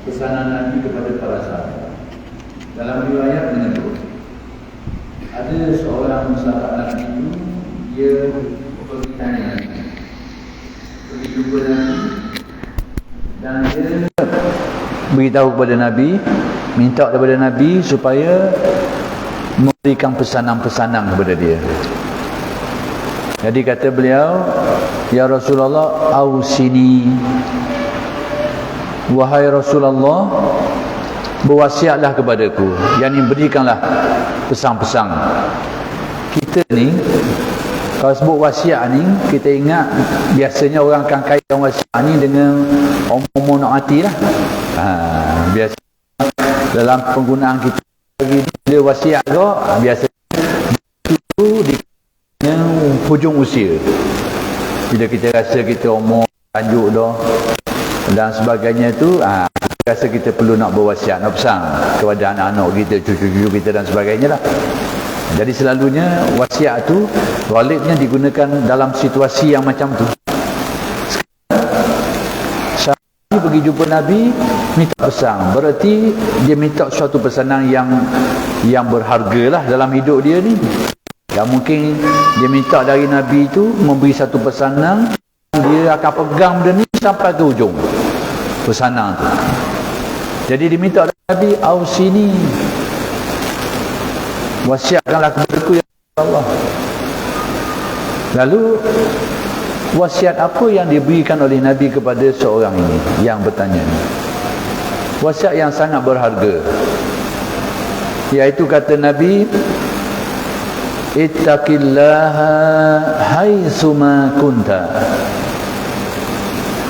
pesanan Nabi kepada para sahabat. Dalam riwayat menyebut ada seorang sahabat Nabi itu, dia pergi tanya Nabi, pergi jumpa Nabi, dan dia beritahu kepada Nabi, minta kepada Nabi supaya memberikan pesanan-pesanan kepada dia. Jadi kata beliau, ya Rasulullah, ausini, wahai Rasulullah, berwasiatlah kepadaku, yakni berikanlah pesan-pesan. Kita ni kalau sebut wasiat ni, kita ingat biasanya orang akan kaitkan wasiat ni dengan omong-omong nak mati lah. Biasa dalam penggunaan kita bila wasiat tu, biasanya itu dengan hujung usia. Bila kita rasa kita umur lanjut dah dan sebagainya tu, rasa kita perlu nak berwasiat, nak pesan kepada anak-anak kita, cucu-cucu kita dan sebagainya lah. Jadi selalunya wasiat tu ghalibnya digunakan dalam situasi yang macam tu. Sahabat pergi jumpa Nabi, minta pesan. Berarti dia minta suatu pesanan yang berharga lah dalam hidup dia ni. Yang mungkin dia minta dari Nabi tu memberi satu pesanan, dia akan pegang benda ni sampai ke hujung pesanan tu. Jadi dia minta dari Nabi, ausini, wasiatkanlah kepadaku ya Allah. Lalu wasiat apa yang diberikan oleh Nabi kepada seorang ini yang bertanya ini? Wasiat yang sangat berharga, iaitu kata Nabi, ittaqillaha haitsuma kunta.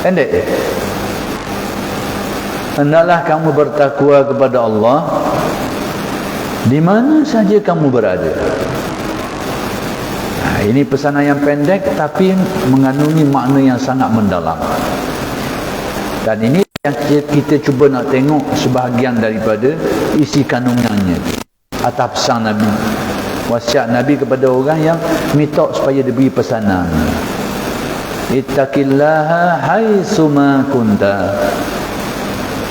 Pendek. Hendaklah kamu bertakwa kepada Allah di mana saja kamu berada. Ini pesanan yang pendek tapi mengandungi makna yang sangat mendalam. Dan ini yang kita cuba nak tengok sebahagian daripada isi kandungannya atas pesan Nabi. Wasiat Nabi kepada orang yang minta supaya diberi pesanan. Ittaqillaha haitsuma kunta.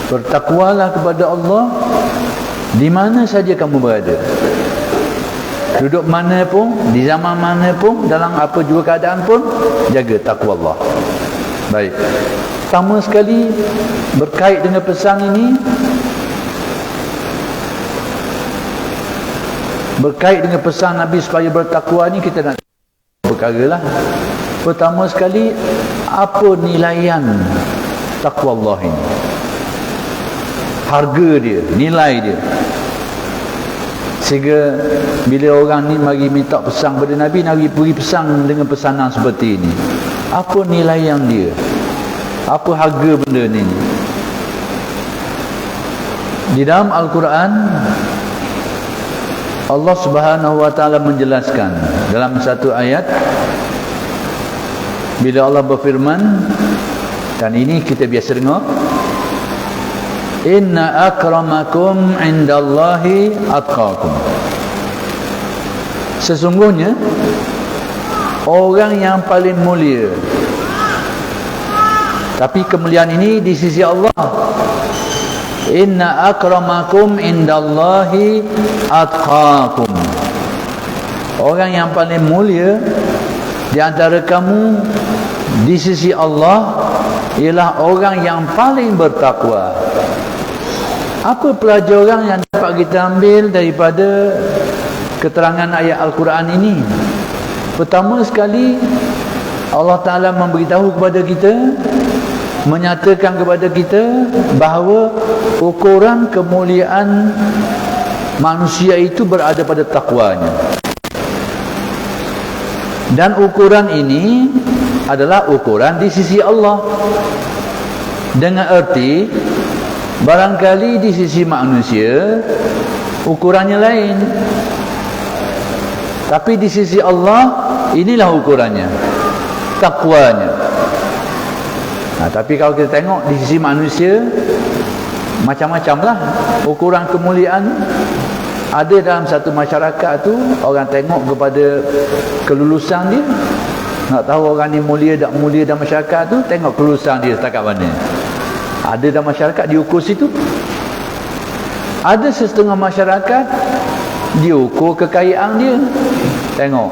Bertakwalah kepada Allah di mana saja kamu berada. Duduk mana pun, di zaman mana pun, dalam apa juga keadaan pun, jaga takwa Allah. Baik. Pertama sekali berkait dengan pesan ini, berkait dengan pesan Nabi supaya bertakwa ni, kita nak perkara lah. Pertama sekali, apa nilaian takwa Allah ini? Harga dia, nilai dia. Sehingga bila orang ni mari minta pesan kepada Nabi, Nabi beri pesan dengan pesanan seperti ini. Apa nilaian dia? Apa harga benda ni? Di dalam Al-Quran, Allah Subhanahu wa taala menjelaskan dalam satu ayat, bila Allah berfirman, dan ini kita biasa dengar, inna akramakum indallahi atqakum. Sesungguhnya orang yang paling mulia, tapi kemuliaan ini di sisi Allah. Inna akramakum indallahi atqakum. Orang yang paling mulia di antara kamu di sisi Allah ialah orang yang paling bertakwa. Apa pelajaran yang dapat kita ambil daripada keterangan ayat Al-Quran ini? Pertama sekali, Allah Ta'ala memberitahu kepada kita, menyatakan kepada kita bahawa ukuran kemuliaan manusia itu berada pada takwanya. Dan ukuran ini adalah ukuran di sisi Allah. Dengan erti, barangkali di sisi manusia ukurannya lain, tapi di sisi Allah inilah ukurannya, takwanya. Tapi kalau kita tengok di sisi manusia, macam-macam lah ukuran kemuliaan. Ada dalam satu masyarakat tu, orang tengok kepada kelulusan dia. Nak tahu orang ni mulia tak mulia dalam masyarakat tu, tengok kelulusan dia setakat mana. Ada dalam masyarakat diukur situ. Ada setengah masyarakat diukur kekayaan dia. Tengok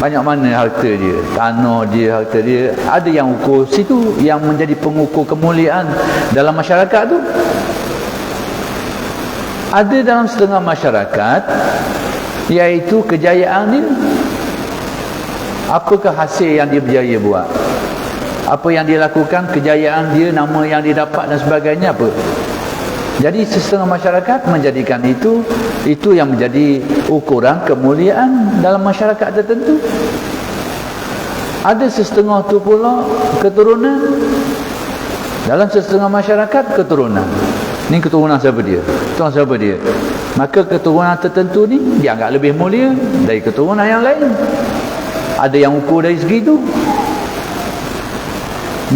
banyak mana harta dia, tanah dia, harta dia. Ada yang ukur situ, yang menjadi pengukur kemuliaan dalam masyarakat tu. Ada dalam setengah masyarakat iaitu kejayaan dia. Apakah hasil yang dia berjaya buat? Apa yang dia lakukan, kejayaan dia, nama yang dia dapat dan sebagainya apa? Jadi setengah masyarakat menjadikan itu yang menjadi ukuran kemuliaan dalam masyarakat tertentu. Ada setengah tu pula keturunan. Dalam setengah masyarakat keturunan. Ni keturunan siapa dia? Keturunan siapa dia? Maka keturunan tertentu ni dianggap lebih mulia dari keturunan yang lain. Ada yang ukur dari segi itu.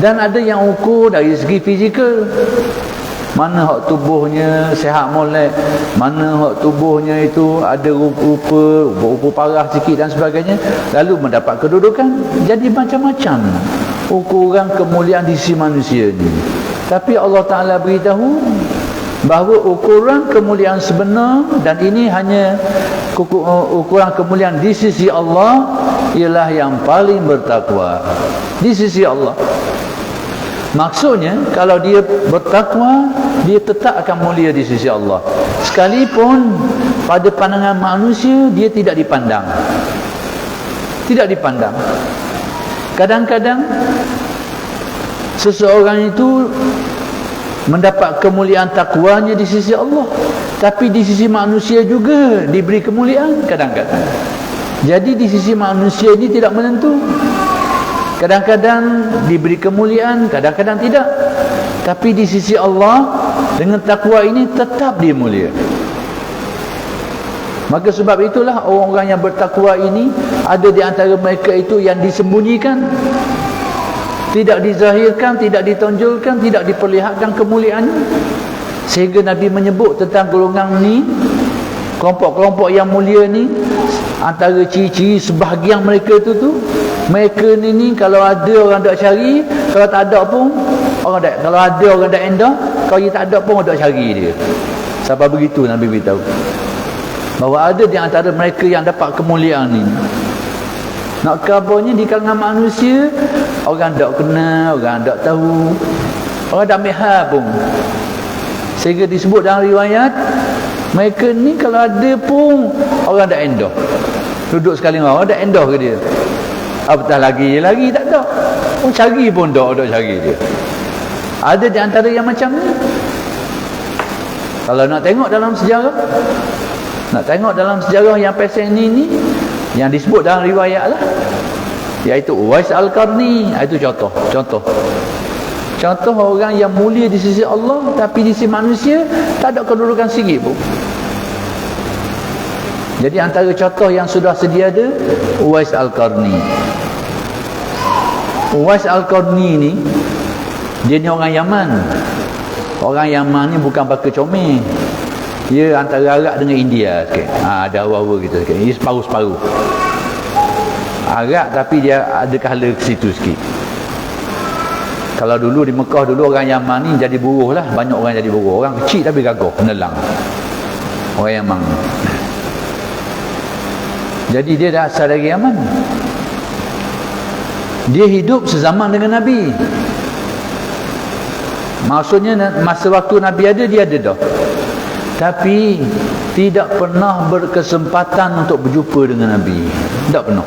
Dan ada yang ukur dari segi fizikal. Mana hak tubuhnya sihat molek, mana hak tubuhnya itu ada rupa parah sikit dan sebagainya, lalu mendapat kedudukan. Jadi macam-macam ukuran kemuliaan di sisi manusia ni. Tapi Allah Ta'ala beritahu bahawa ukuran kemuliaan sebenar, dan ini hanya ukuran kemuliaan di sisi Allah, ialah yang paling bertakwa di sisi Allah. Maksudnya kalau dia bertakwa, dia tetap akan mulia di sisi Allah. Sekalipun pada pandangan manusia dia tidak dipandang. Tidak dipandang. Kadang-kadang seseorang itu mendapat kemuliaan takwanya di sisi Allah, tapi di sisi manusia juga diberi kemuliaan kadang-kadang. Jadi di sisi manusia ini tidak menentu. Kadang-kadang diberi kemuliaan, kadang-kadang tidak. Tapi di sisi Allah, dengan takwa ini tetap dia mulia. Maka sebab itulah orang-orang yang bertakwa ini, ada di antara mereka itu yang disembunyikan, tidak dizahirkan, tidak ditonjolkan, tidak diperlihatkan kemuliaannya. Sehingga Nabi menyebut tentang golongan ni, kelompok-kelompok yang mulia ni, antara ciri-ciri sebahagian mereka tu mereka ni kalau ada orang tak cari, kalau tak ada pun orang tak, kalau ada orang tak endah, kalau dia tak ada pun orang tak cari dia. Sampai begitu Nabi beritahu bahawa ada di antara mereka yang dapat kemuliaan ni. Nak kabarnya di kalangan manusia, orang tak kenal, orang tak tahu, orang tak mihal pun. Sehingga disebut dalam riwayat, mereka ni kalau ada pun orang tak endah. Duduk sekali dengan orang tak endah ke dia. Apatah lagi tak ada. Oh, cari pun tak cari dia. Ada di antara yang macam ni. Kalau nak tengok dalam sejarah, yang pesen ni yang disebut dalam riwayat lah, iaitu Uwais Al-Qarni. Itu contoh orang yang mulia di sisi Allah, tapi di sisi manusia tak ada kedudukan sikit pun. Jadi antara contoh yang sudah sedia ada, Uwais Al-Qarni. Uwais Al-Qarni ni, dia ni orang Yaman. Orang Yaman ni bukan pakai comel. Dia antara Arab dengan India sikit. Ada hawa-hawa gitu sikit. Dia separuh-separuh. Arab tapi dia ada kehala ke situ sikit. Kalau dulu di Mekah dulu orang Yaman ni jadi buruh lah. Banyak orang jadi buruh. Orang kecil tapi gagah, penelang. Orang Yaman. Jadi dia dah asal dari Yaman. Dia hidup sezaman dengan Nabi. Maksudnya masa waktu Nabi ada, dia ada dah. Tapi tidak pernah berkesempatan untuk berjumpa dengan Nabi. Tak pernah.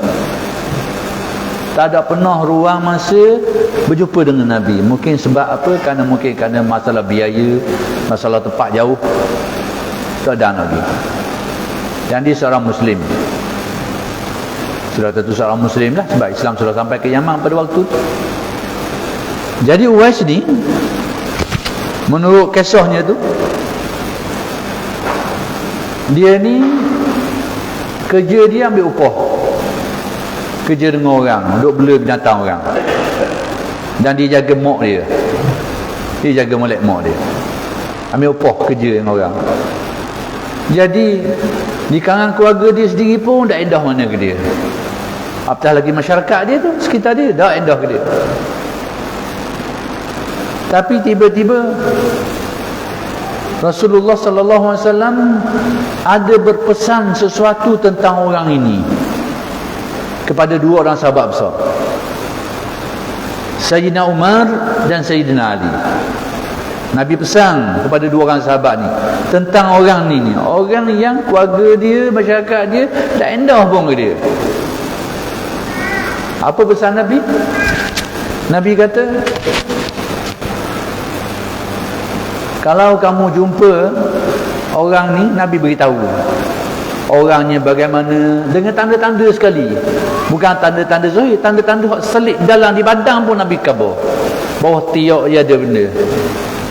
Tak ada pernah ruang masa berjumpa dengan Nabi. Mungkin sebab apa? Kerana masalah biaya, masalah tempat jauh. Tak ada Nabi. Dan dia seorang Muslim. Sudah tentu seorang Muslim lah, sebab Islam sudah sampai ke Yaman pada waktu itu. Jadi Uwais ni, menurut kisahnya tu, dia ni kerja dia ambil upah, kerja dengan orang, duk bela binatang orang, dan dia jaga mak dia, jaga molek mak dia, ambil upah kerja dengan orang. Jadi di kalangan keluarga dia sendiri pun tak endah mana ke dia. Apatah lagi masyarakat dia tu, sekitar dia, tak endah ke dia. Tapi tiba-tiba Rasulullah sallallahu alaihi wasallam ada berpesan sesuatu tentang orang ini kepada dua orang sahabat besar, Sayyidina Umar dan Sayyidina Ali. Nabi pesan kepada dua orang sahabat ni tentang orang ni, orang yang keluarga dia, masyarakat dia tak endah pun ke dia. Apa pesan Nabi? Nabi kata, kalau kamu jumpa orang ni, Nabi beritahu orangnya bagaimana, dengan tanda-tanda sekali, bukan tanda-tanda zahir, tanda-tanda selit dalam di badan pun Nabi khabar. Bawah tiak dia ada benda.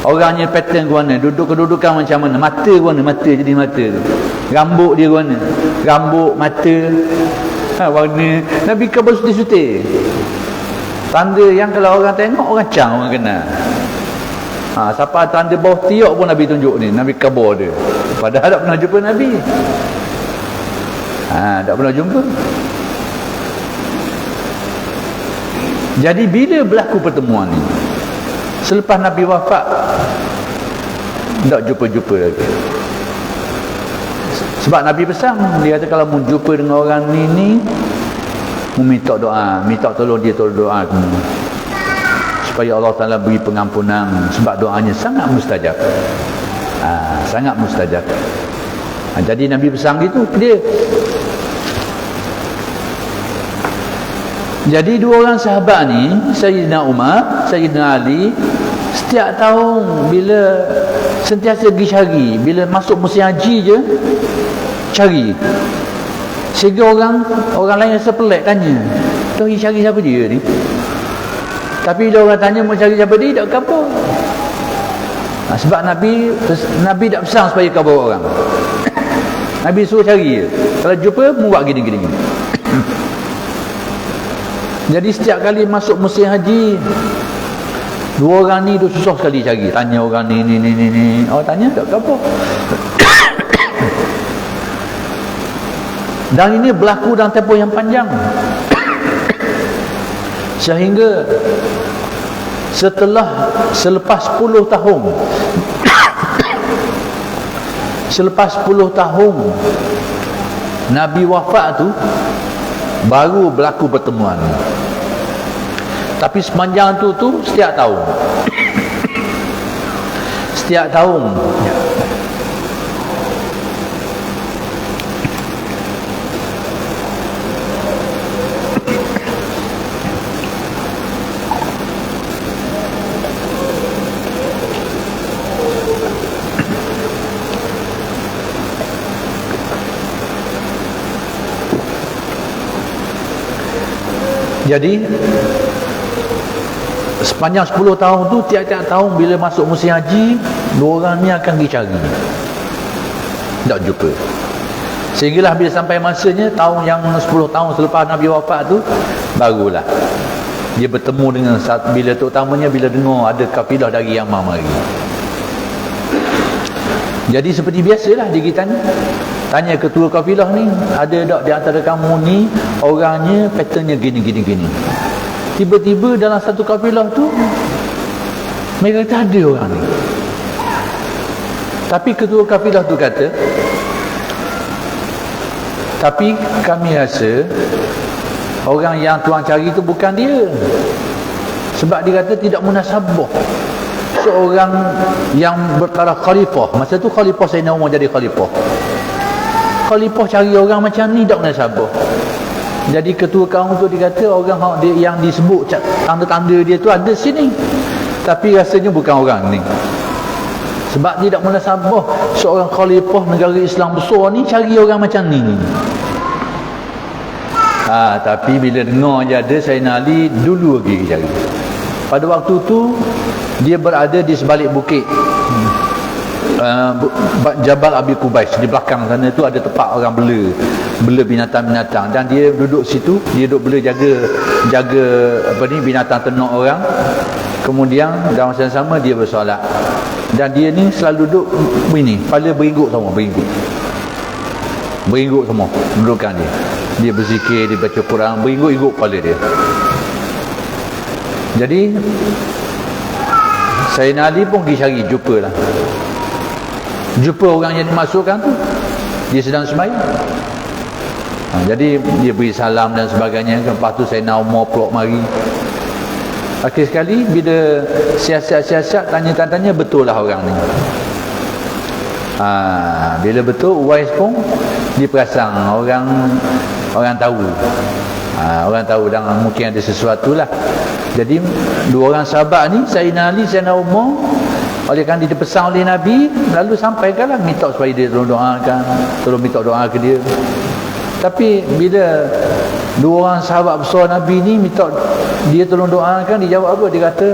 Orangnya pattern ke mana, duduk kedudukan macam mana, mata ke mana, mata jadi mata tu, rambut dia ke mana, rambut, mata, warna, Nabi khabar sutir-sutir. Tanda yang kalau orang tengok, orang cang, orang kenal. Siapa tanda bawah tiak pun Nabi tunjuk ni, Nabi khabar dia. Padahal tak pernah jumpa Nabi. Tak pernah jumpa. Jadi bila berlaku pertemuan ni, selepas Nabi wafat, tak jumpa-jumpa lagi. Sebab Nabi pesan, dia kata kalau mu jumpa dengan orang ni minta doa, minta tolong dia, tolong doa supaya Allah Ta'ala beri pengampunan, sebab doanya sangat mustajab. Sangat mustajab. Jadi Nabi pesan gitu dia. Jadi dua orang sahabat ni, Sayyidina Umar, Sayyidina Ali, setiap tahun bila sentiasa pergi cari, bila masuk musim haji je cari, sehingga orang lain rasa pelik, tanya, tu pergi cari siapa dia ni? Tapi bila orang tanya mau cari siapa dia, tak khabar. Sebab Nabi tak pesan supaya khabar orang. Nabi suruh cari dia, kalau jumpa mu buat gini-gini. Jadi setiap kali masuk musim haji, dua orang ni tu susah sekali cari, tanya orang ni. Tanya tak khabar. Dan ini berlaku dalam tempoh yang panjang, sehingga selepas 10 tahun selepas 10 tahun Nabi wafat tu, baru berlaku pertemuan. Tapi sepanjang tu setiap tahun Jadi sepanjang 10 tahun tu, tiap-tiap tahun bila masuk musim haji, dua orang ni akan pergi cari, tak jumpa. Sehinggalah bila sampai masanya tahun yang 10 tahun selepas Nabi wafat tu, barulah dia bertemu dengan, bila terutamanya bila dengar ada kafilah dari Yaman mari. Jadi seperti biasalah dia tanya ketua kafilah ni, ada tak di antara kamu ni orangnya patternnya gini. Tiba-tiba dalam satu kafilah tu mereka kata ada orang ni. Tapi ketua kafilah tu kata, tapi kami rasa orang yang tuan cari tu bukan dia. Sebab dia kata tidak munasabah seorang yang bertaraf khalifah. Masa tu khalifah Sayyidina Umar jadi khalifah cari orang macam ni tak munasabah. Jadi ketua kaum tu dia kata orang yang disebut tanda-tanda dia tu ada sini, tapi rasanya bukan orang ni. Sebab tidak munasabah seorang khalifah negara Islam besar ni cari orang macam ni. Tapi bila dengar je ada Sayyidina Ali, dulu lagi cari. Pada waktu tu dia berada di sebalik bukit Jabal Abi Qubais. Di belakang sana tu ada tempat orang bela binatang-binatang, dan dia duduk situ, dia duduk bela jaga binatang ternak orang. Kemudian dalam masa yang sama dia bersolat, dan dia ni selalu duduk begini, kepala beringguk semua dudukan dia berzikir, dia baca Quran, beringguk-ingguk kepala dia. Jadi Sayyidina Ali pun pergi cari, jumpa orang yang dimasukkan tu, dia sedang sembahyang. Jadi dia beri salam dan sebagainya. Lepas tu Sayyidina Umar peluk mari. Akhir sekali bila siasat tanya betul lah orang ni. Bila betul, Uwais pun diperasan orang tahu. Orang tahu dan mungkin ada sesuatu lah. Jadi dua orang sahabat ni, Sayyidina Ali, Sayyidina Umar, oleh kerana dipesan oleh Nabi, lalu sampaikanlah minta supaya dia tolong doakan, tolong minta doa ke dia. Tapi bila dua orang sahabat besar Nabi ni minta dia tolong doakan, dia jawab apa? Dia kata,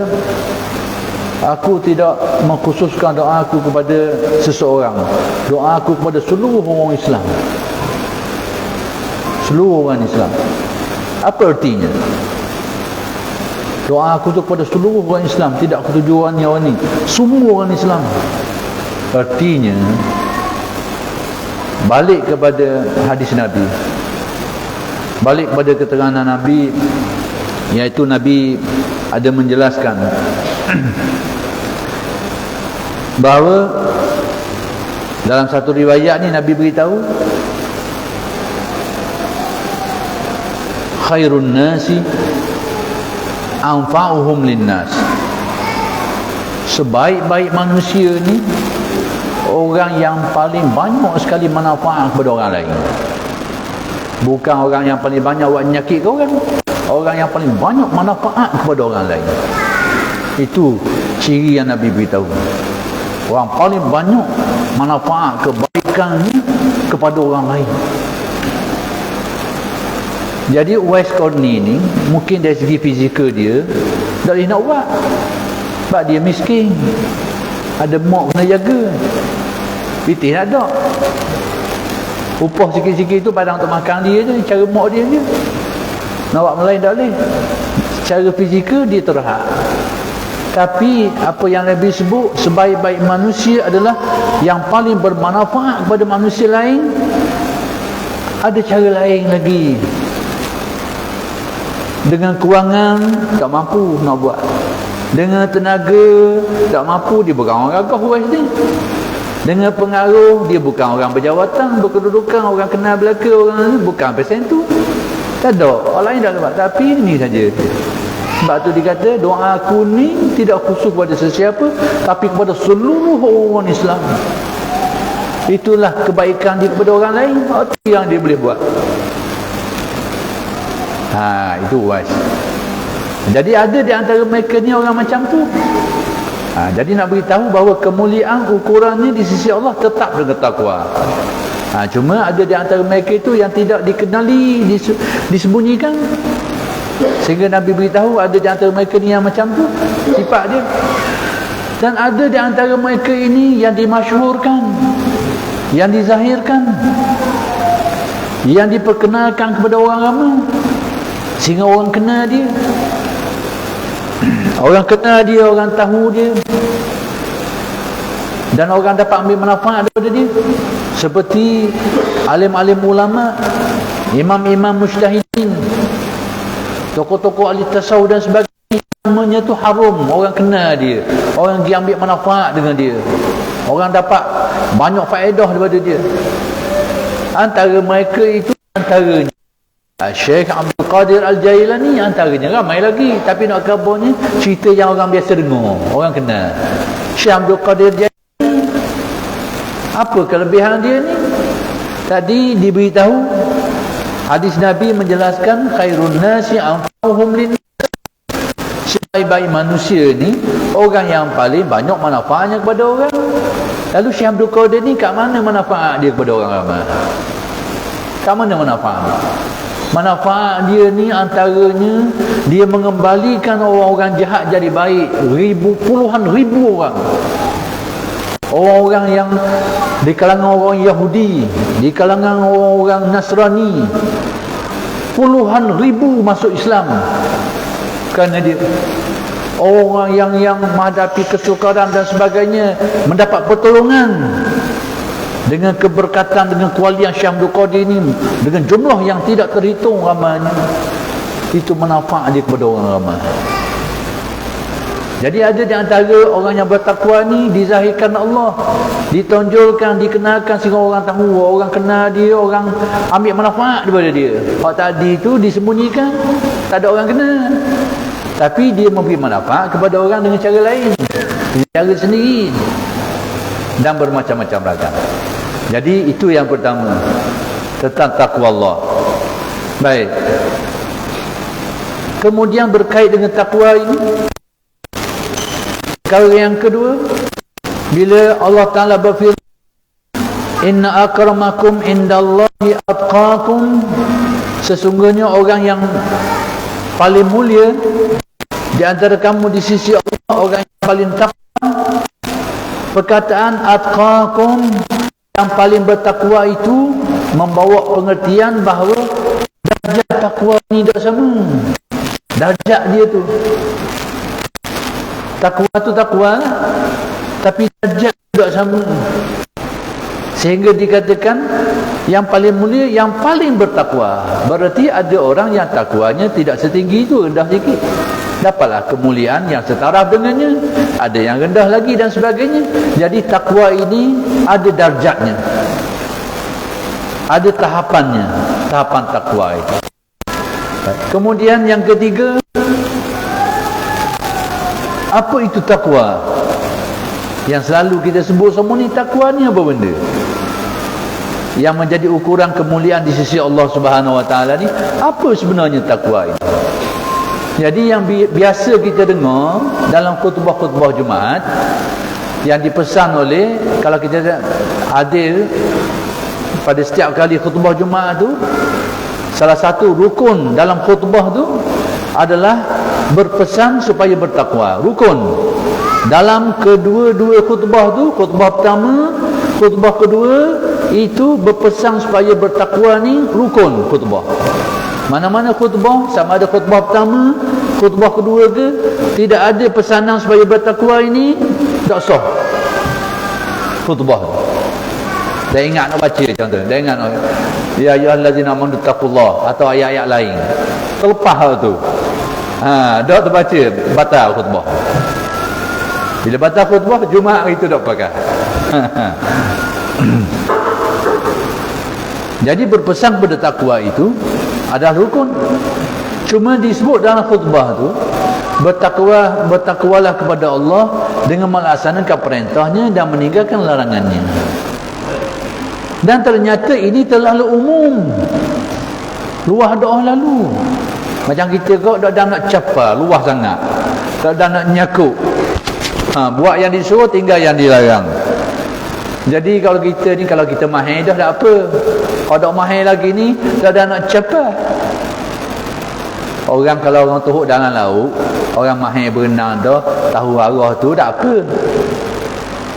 aku tidak mengkhususkan doa aku kepada seseorang, doa aku kepada seluruh orang Islam. Seluruh orang Islam. Apa artinya? Doa aku tu kepada seluruh orang Islam, tidak ketujuannya orang ni, semua orang Islam. Artinya balik kepada hadis Nabi, balik kepada keterangan Nabi, iaitu Nabi ada menjelaskan bahawa dalam satu riwayat ni Nabi beritahu, khairun nasi anfa'uhum linnas. Sebaik-baik manusia ni orang yang paling banyak sekali manfaat kepada orang lain. Bukan orang yang paling banyak buat nyakit ke orang yang paling banyak manfaat kepada orang lain. Itu ciri yang Nabi beritahu. Orang paling banyak manfaat kebaikannya kepada orang lain. Jadi Uwais Qarni ni mungkin dari segi fizikal dia tak boleh nak buat, sebab dia miskin, ada mak kena jaga, pitih nak ada upah sikit-sikit tu padang untuk makan dia je, cara mak dia je, nak buat melain tak boleh. Secara fizikal dia terhad. Tapi apa yang Nabi sebut, sebaik-baik manusia adalah yang paling bermanfaat kepada manusia lain. Ada cara lain lagi. Dengan kewangan tak mampu nak buat, dengan tenaga tak mampu, dia bukan orang gagah Uwais ni. Dengan pengaruh, dia bukan orang berjawatan, berkedudukan, orang kenal belaka, orang ni bukan pesen tu. Tak ada, orang lain tak buat, tapi ini saja. Sebab tu dikata doa aku ni tidak khusus kepada sesiapa, tapi kepada seluruh orang Islam. Itulah kebaikan dia kepada orang lain, itu yang dia boleh buat. Itu Uwais. Jadi ada di antara mereka ni orang macam tu. Jadi nak beritahu bahawa kemuliaan ukurannya di sisi Allah tetap dengan takwa. Cuma ada di antara mereka itu yang tidak dikenali, disembunyikan. Sehingga Nabi beritahu ada di antara mereka ni yang macam tu sifat dia. Dan ada di antara mereka ini yang dimasyhurkan, yang dizahirkan, yang diperkenalkan kepada orang ramai, sehingga orang kenal dia. Orang kenal dia, orang tahu dia, dan orang dapat ambil manfaat daripada dia. Seperti alim-alim ulama, imam-imam mujtahidin, tokoh-tokoh ahli tasawuf dan sebagainya, namanya tu harum. Orang kenal dia, orang pergi ambil manfaat dengan dia, orang dapat banyak faedah daripada dia. Antara mereka itu antaranya Syekh Abdul Qadir Al-Jailani, antaranya ramai lagi, tapi nak kabarnya cerita yang orang biasa dengar, orang kenal. Syekh Abdul Qadir Al-Jailani, apa kelebihan dia ni? Tadi diberitahu hadis Nabi menjelaskan khairun nasi anfa'uhum linnas. Sebaik-baik manusia ni orang yang paling banyak manfaatnya kepada orang. Lalu Syekh Abdul Qadir ni kat mana manfaat dia kepada orang ramai? Kat mana manfaat? Manfaat dia ni antaranya dia mengembalikan orang-orang jahat jadi baik. Puluhan ribu orang, orang-orang yang di kalangan orang Yahudi, di kalangan orang-orang Nasrani, puluhan ribu masuk Islam kerana dia. Orang yang menghadapi kesukaran dan sebagainya mendapat pertolongan dengan keberkatan, dengan kualian Syekh Abdul Qadir ini, dengan jumlah yang tidak terhitung ramainya. Itu manfaat dia kepada orang ramai. Jadi ada di antara orang yang bertakwa ni dizahirkan Allah, ditonjolkan, dikenalkan sehingga orang tahu, orang kenal dia, orang ambil manfaat daripada dia. Hak tadi tu disembunyikan, tak ada orang kenal. Tapi dia memberi manfaat kepada orang dengan cara lain, dengan cara sendiri dan bermacam-macam ragam. Jadi itu yang pertama tentang takwa Allah. Baik. Kemudian berkait dengan takwa ini, perkara yang kedua, bila Allah Ta'ala berfirman, inna akramakum indallahi atqakum, sesungguhnya orang yang paling mulia di antara kamu di sisi Allah, orang yang paling takwa. Perkataan atqakum, yang paling bertakwa itu membawa pengertian bahawa darjat takwa ni tak sama. Darjat dia tu, takwa tu takwa lah, tapi darjat tidak sama. Sehingga dikatakan yang paling mulia, yang paling bertakwa. Berarti ada orang yang takwanya tidak setinggi itu, rendah sikit, dapatlah kemuliaan yang setaraf dengannya. Ada yang rendah lagi dan sebagainya. Jadi takwa ini ada darjatnya, ada tahapannya, tahapan takwa itu. Kemudian yang ketiga, apa itu takwa? Yang selalu kita sebut semua ni, takwa ni apa benda? Yang menjadi ukuran kemuliaan di sisi Allah Subhanahu Wa Taala ni, apa sebenarnya takwa ini? Jadi yang biasa kita dengar dalam khutbah-khutbah Jumaat yang dipesan oleh, kalau kita hadir pada setiap kali khutbah Jumaat tu, salah satu rukun dalam khutbah tu adalah berpesan supaya bertakwa. Rukun dalam kedua-dua khutbah tu, khutbah pertama, khutbah kedua, itu berpesan supaya bertakwa ni rukun khutbah. Mana-mana khutbah, sama ada khutbah pertama, khutbah kedua ke, tidak ada pesanan supaya bertakwa ini, tak sah khutbah. Dah ingat nak baca contoh, dah ingat ya ayyuhallazina amanu taqullah atau ayat-ayat lain, terlepas tu. Dah terbaca, batal khutbah. Bila batal khutbah, Jumaat itu tak pakai. Jadi berpesan pada takwa itu adalah rukun. Cuma disebut dalam khutbah tu, bertakwalah kepada Allah dengan melaksanakan perintahnya dan meninggalkan larangannya. Dan ternyata ini terlalu umum, luah doa lalu. Macam kita kau dah nak capa, luah sangat, dah nak nyakuk. Buat yang disuruh, tinggal yang dilarang. Jadi kalau kita ni, kalau kita mahir dah tak apa. Kalau tak mahir lagi ni, dah nak capa. Orang kalau orang tuhuk dalam laut, orang mahir berenang dah, tahu arah tu tak apa.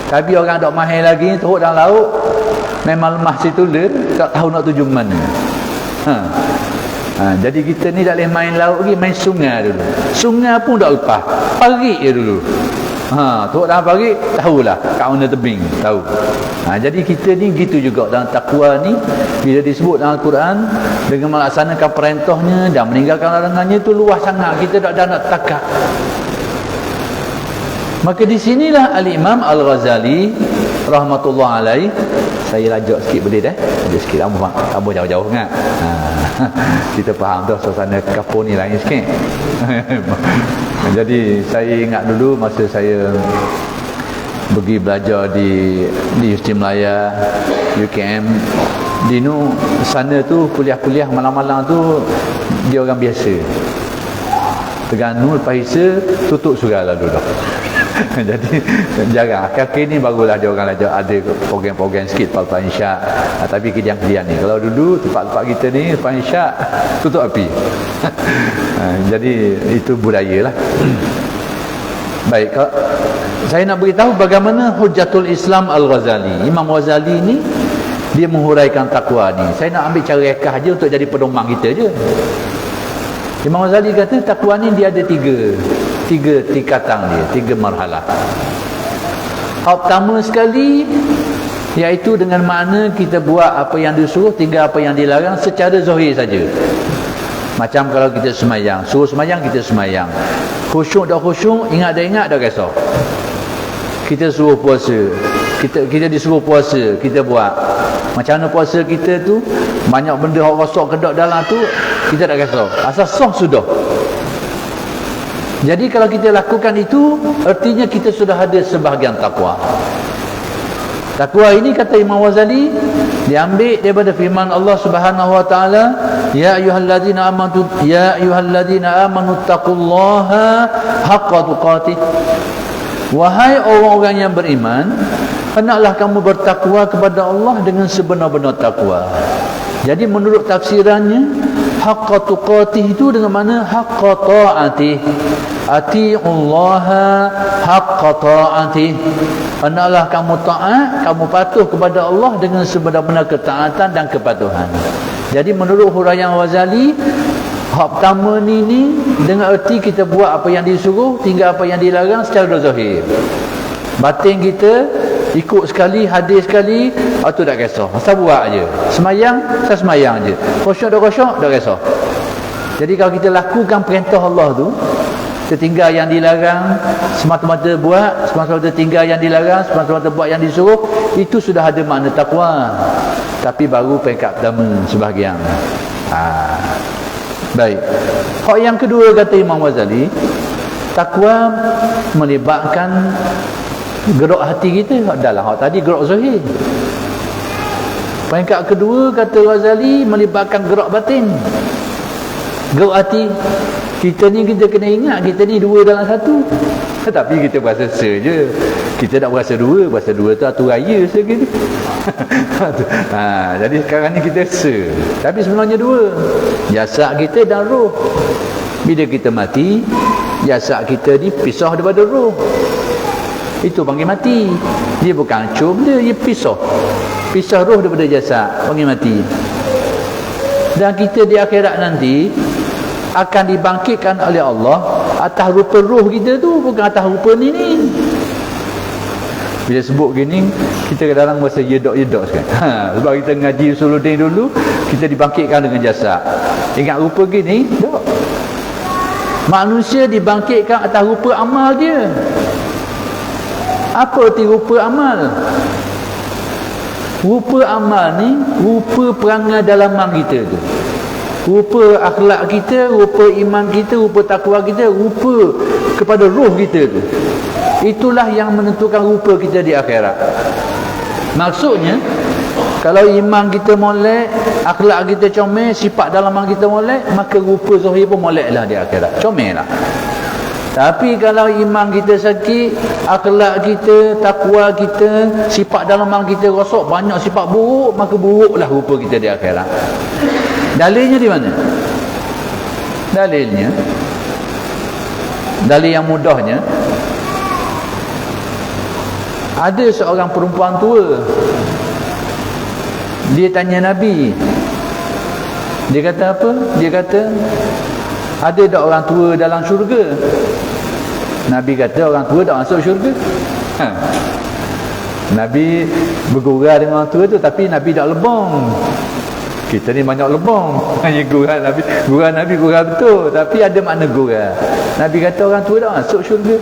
Tapi orang tak mahir lagi, tuhuk dalam laut, memang lemah situ dia, tak tahu nak tuju mana. Jadi kita ni tak boleh main laut lagi, main sungai dulu. Sungai pun tak lepas, parik je dulu. Tuhuk dalam parik, tahulah kat mana tebing, tahu. Jadi kita ni gitu juga dalam takwa ni, bila disebut dalam Al-Quran dengan melaksanakan perintahnya dan meninggalkan larangannya, itu luas sangat, kita tak ada nak takak. Maka di sinilah Al-Imam Al-Ghazali rahmatullah alaih, saya lajak sikit boleh dah, lajak sikit, tak boleh jauh-jauh sangat. Kita faham dah suasana kapur ni lain sikit. Jadi saya ingat dulu masa saya pergi belajar di Universiti Melaya UKM, di nu sana tu kuliah-kuliah malam-malam tu dia orang biasa. Terengganu lepas Isya tutup surau lalu dah. Jadi jarang. Akhir-akhir ni barulah dia orang ada program-program sikit lepas Isyak. Tapi kedian-kedian ni, kalau dulu tempat-tempat kita ni lepas Isyak tutup api. Jadi itu budaya lah. Baik, saya nak beritahu bagaimana Hujjatul Islam Al-Ghazali. Imam Ghazali ni dia menghuraikan takwa ni. Saya nak ambil cara rekah je untuk jadi pedoman kita je. Imam Ghazali kata takwa ni dia ada tiga tingkatan dia, tiga marhalah. Pertama sekali, iaitu dengan makna kita buat apa yang disuruh, tinggal apa yang dilarang secara zahir saja. Macam kalau kita semayang, suruh semayang, kita semayang. Khusyuk dah khusyuk, ingat dah risau. Kita suruh puasa, kita disuruh puasa, kita buat. Macam mana puasa kita tu, banyak benda hak rosak kedok dalam tu, kita tak risau. Asal sah sudah. Jadi kalau kita lakukan itu, artinya kita sudah ada sebahagian takwa. Takwa ini kata Imam Ghazali diambil daripada firman Allah Subhanahu wa taala, ya ayyuhalladzina amanu taqullaha haqqa tuqatih. Wahai orang-orang yang beriman, hendaklah kamu bertakwa kepada Allah dengan sebenar-benar takwa. Jadi menurut tafsirannya, haqqa tuqatih itu dengan mana haqqa ta'atih. Ati'ullaha haqqa ta'atih. Hendaklah kamu taat, kamu patuh kepada Allah dengan sebenar-benar ketaatan dan kepatuhan. Jadi menurut huraian Ghazali, hak pertama ni dengan erti kita buat apa yang disuruh, tinggal apa yang dilarang secara zahir. Batin kita ikut sekali, hadir sekali, itu tak kisah. Asal buat je. Semayang, saya semayang je. Khusyuk, dah kisah. Jadi kalau kita lakukan perintah Allah tu, kita tinggal yang dilarang, semata-mata buat, semata-mata tinggal yang dilarang, semata-mata buat yang disuruh, itu sudah ada makna takwa. Tapi baru peringkat pertama sebahagian. Baik. Hak yang kedua kata Imam Ghazali, takwa melibatkan gerak hati kita. Dalam hak tadi gerak zahir. Peringkat kedua kata Ghazali melibatkan gerak batin. Gerak hati. Kita ni kita kena ingat, kita ni dua dalam satu. Tapi kita berasa je. Kita tak berasa dua tu atu raya sekali. Jadi sekarang ni kita tapi sebenarnya dua. Jasad kita dan roh. Bila kita mati, jasad kita dipisah daripada roh. Itu panggil mati. Dia bukan hancur benda, dia pisah. Pisah roh daripada jasad, panggil mati. Dan kita di akhirat nanti akan dibangkitkan oleh Allah atas rupa roh kita tu, bukan atas rupa ni. Bila sebut gini, kita kadang-kadang rasa yedok-yedok sekarang. Sebab kita ngaji Usuluddin dulu, kita dibangkitkan dengan jasad. Ingat rupa gini, tak. Manusia dibangkitkan atas rupa amal dia. Apa arti rupa amal? Rupa amal ni rupa perangai dalaman kita tu. Rupa akhlak kita, rupa iman kita, rupa takwa kita, rupa kepada roh kita tu. Itulah yang menentukan rupa kita di akhirat. Maksudnya, kalau iman kita molek, akhlak kita comel, sifat dalaman kita molek, maka rupa zahir pun moleklah di akhirat. Comel lah. Tapi kalau iman kita sakit, akhlak kita, takwa kita, sifat dalaman kita rosak, banyak sifat buruk, maka buruklah rupa kita di akhirat. Dalilnya di mana? Dalilnya, dalil yang mudahnya, ada seorang perempuan tua. Dia tanya Nabi. Dia kata apa? Dia kata, ada tak orang tua dalam syurga? Nabi kata orang tua tak masuk syurga. Nabi bergurau dengan orang tua tu, tapi Nabi tak lebong. Kita ni banyak lebong. Hanya gurau Nabi gurau betul, tapi ada makna gurau. Nabi kata orang tua tak masuk syurga.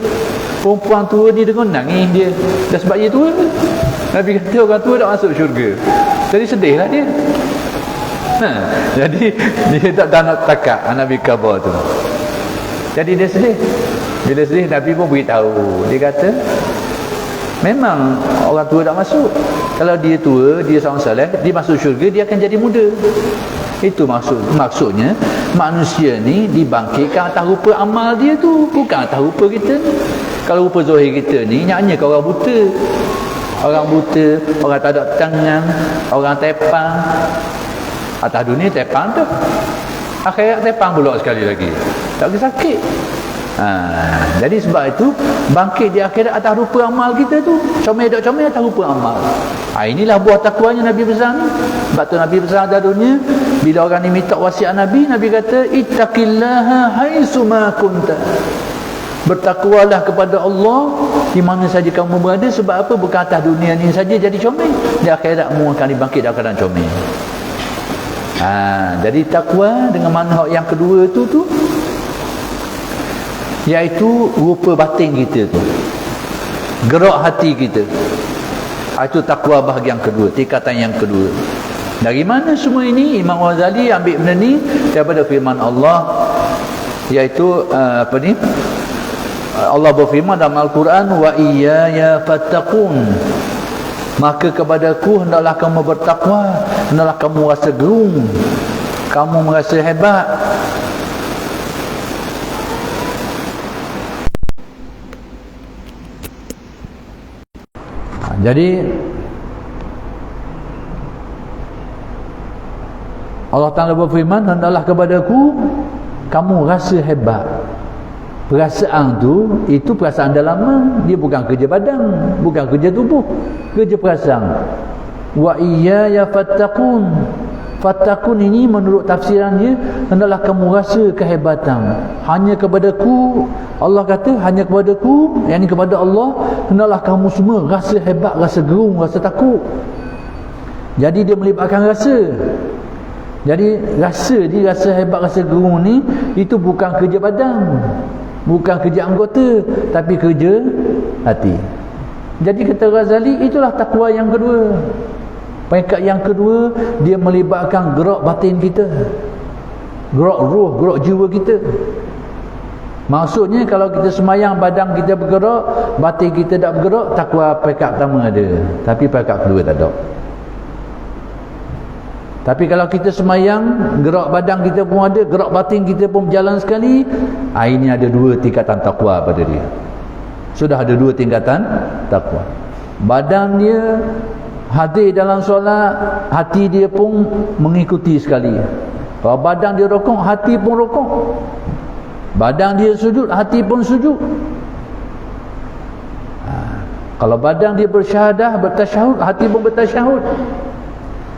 Perempuan tua ni dengar nangis dia. Dah sebab dia tua. Nabi kata orang tua tak masuk syurga. Jadi sedihlah dia. Jadi dia tak nak takak Nabi khabar tu. Jadi dia sedih. Bila sedih, Nabi pun beritahu. Dia kata memang orang tua tak masuk. Kalau dia tua, dia seorang saleh, dia masuk syurga, dia akan jadi muda. Itu maksudnya manusia ni dibangkitkan atas rupa amal dia tu, bukan atas rupa kita. Kalau rupa zahir kita ni nyaknya ke orang buta. Orang buta, orang tak ada tangan, orang tepang. Atas dunia tepang tu, akhirat tepang pula sekali lagi. Tak sakit. Jadi sebab itu bangkit di akhirat atas rupa amal kita tu. Comel tak comel atas rupa amal. Inilah buah takwanya Nabi besar ni. Sebab tu Nabi besar dah dunia, bila orang ni minta wasiat Nabi, Nabi kata ittaqillaha haitsuma kunta. Bertakwalah kepada Allah di mana saja kamu berada. Sebab apa? Bukan atas dunia ni saja jadi comel, di akhiratmu akan dibangkit dalam keadaan comel. Jadi takwa dengan manhaj yang kedua tu iaitu rupa batin kita tu, gerak hati kita. Itu takwa bahagian kedua, tingkatan yang kedua. Dari mana semua ini? Imam Ghazali ambil benda ni daripada firman Allah, iaitu Allah berfirman dalam Al-Quran, wa iyaya fattaqun, maka kepadaku hendaklah kamu bertakwa, hendaklah kamu rasa gerung, kamu merasa hebat. Jadi Allah Ta'ala berfirman, hendaklah kepadaku kamu rasa hebat. Perasaan tu, itu perasaan dalaman, dia bukan kerja badan, bukan kerja tubuh, kerja perasaan. Wa iyaya fattaqun, fattaqun ini menurut tafsiran dia, hendaklah kamu rasa kehebatan. Hanya kepadaku, Allah kata hanya kepadaku, yakni kepada Allah, hendaklah kamu semua rasa hebat, rasa gerung, rasa takut. Jadi dia melibatkan rasa. Jadi rasa hebat, rasa gerung ni, itu bukan kerja badan, bukan kerja anggota, tapi kerja hati. Jadi kata Ghazali, itulah takwa yang kedua. Peringkat yang kedua, dia melibatkan gerak batin kita, gerak roh, gerak jiwa kita. Maksudnya kalau kita semayang, badan kita bergerak, batin kita tak bergerak, takwa peringkat pertama ada, tapi peringkat kedua tak ada. Tapi kalau kita semayang, gerak badan kita pun ada, gerak batin kita pun berjalan sekali, ini ada dua tingkatan takwa pada dia. Sudah ada dua tingkatan takwa. Badan dia hadir dalam solat, hati dia pun mengikuti sekali. Kalau badan dia rokok, hati pun rokok. Badan dia sujud, hati pun sujud. Kalau badan dia bersyahadah, bertasyahud, hati pun bertasyahud.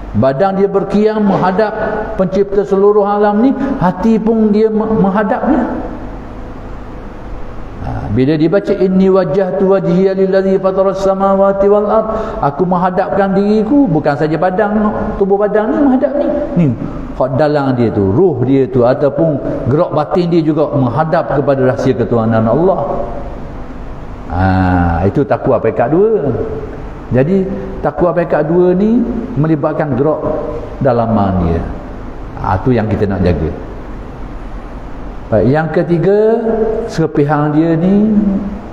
Badan dia berqiyam menghadap pencipta seluruh alam ni, hati pun dia menghadapnya. Bila dibaca inni wajjahtu wajhiya lillazi fataras samawati wal ard, aku menghadapkan diriku, bukan saja badan, tubuh badan ni menghadap ni hak dalam dia tu, ruh dia tu, ataupun gerak batin dia juga menghadap kepada rahsia ketuhanan Allah. Itu takwa peringkat dua. Jadi takwa peringkat dua ni melibatkan gerak dalaman dia. Itu yang kita nak jaga. Baik, yang ketiga, serpihan dia ni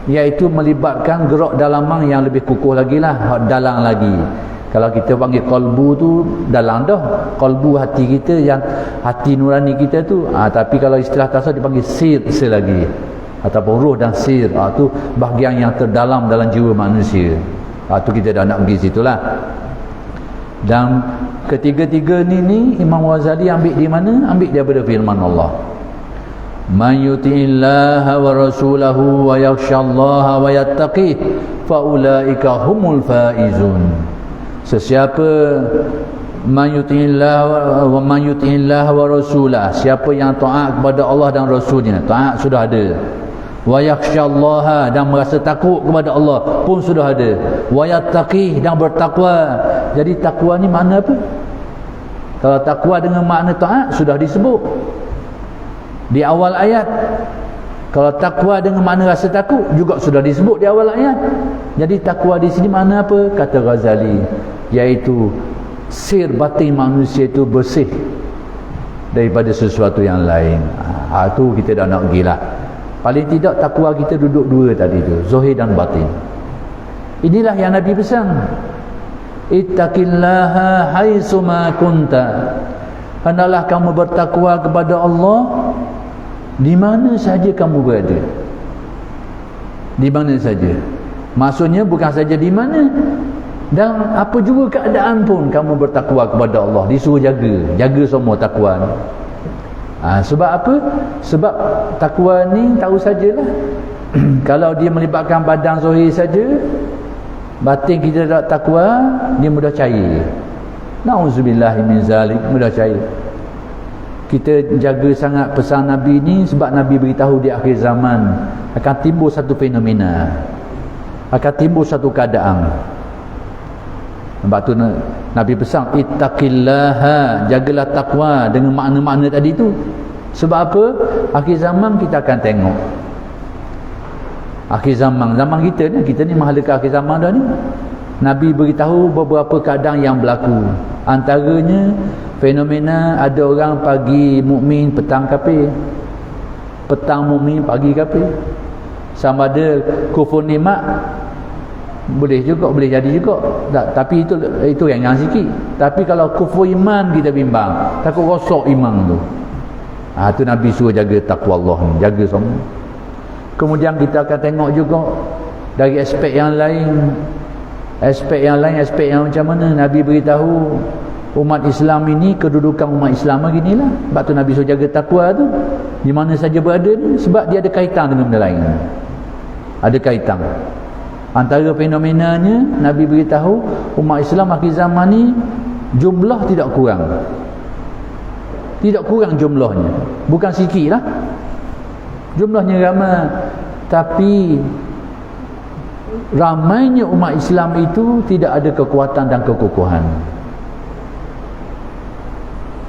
iaitu melibatkan gerak dalaman yang lebih kukuh lagi lah, dalam lagi. Kalau kita panggil qalbu tu dalam dah, qalbu hati kita, yang hati nurani kita tu. Tapi kalau istilah tasawuf dipanggil sir lagi, ataupun ruh dan sir. Tu bahagian yang terdalam dalam jiwa manusia. Tu kita dah nak pergi situlah. Dan ketiga-tiga ni Imam Ghazali ambil di mana? Ambil daripada firman Allah. Man yuti'illaha wa rasulahu wa yakhshallaha wa yattaqih fa ulaika humul faizun. Sesiapa man yuti'illaha wa rasulah, siapa yang taat kepada Allah dan Rasulnya, taat sudah ada. Wa yakhshallaha, dan merasa takut kepada Allah pun sudah ada. Wa yattaqih, dan bertakwa. Jadi takwa ni makna apa? Kalau takwa dengan makna taat sudah disebut di awal ayat. Kalau takwa dengan makna rasa takut juga sudah disebut di awal ayat. Jadi takwa di sini makna apa? Kata Ghazali, iaitu sir batin manusia itu bersih daripada sesuatu yang lain. Itu kita dah nak pergilah. Paling tidak takwa kita duduk dua tadi tu, zahir dan batin. Inilah yang Nabi pesan, ittaqillaha haitsu ma kunta, hendaklah kamu bertakwa kepada Allah di mana saja kamu berada. Di mana saja, maksudnya bukan saja di mana, dan apa juga keadaan pun kamu bertakwa kepada Allah. Disuruh jaga semua takwa ni. Sebab apa? Sebab takwa ni tahu sajalah kalau dia melibatkan badan zahir saja, batin kita tak takwa, dia mudah cair. Nauzubillahi min zalik, mudah cair. Kita jaga sangat pesan Nabi ni, sebab Nabi beritahu di akhir zaman akan timbul satu fenomena, akan timbul satu keadaan. Sebab tu Nabi pesan ittaqillaha, jagalah takwa dengan makna-makna tadi tu. Sebab apa? Akhir zaman kita akan tengok Akhir zaman kita ni menghalakan akhir zaman dah ni. Nabi beritahu beberapa keadaan yang berlaku. Antaranya fenomena ada orang pagi mukmin, petang kafir. Petang mukmin, pagi kafir. Sama ada kufur nikmat, boleh juga, boleh jadi juga. Tapi itu yang sikit. Tapi kalau kufur iman kita bimbang, takut rosak iman tu. Tu Nabi suruh jaga takwa Allah ni, jaga semua. Kemudian kita akan tengok juga dari aspek yang lain. Aspek yang macam mana Nabi beritahu umat Islam ini, kedudukan umat Islam beginilah. Sebab tu Nabi suruh jaga takwa tu di mana saja berada ni, sebab dia ada kaitan dengan benda lain. Ada kaitan. Antara fenomenanya Nabi beritahu umat Islam akhir zaman ni jumlah tidak kurang. Tidak kurang jumlahnya. Bukan sikit lah. Jumlahnya ramai. Tapi ramainya umat Islam itu tidak ada kekuatan dan kekokohan.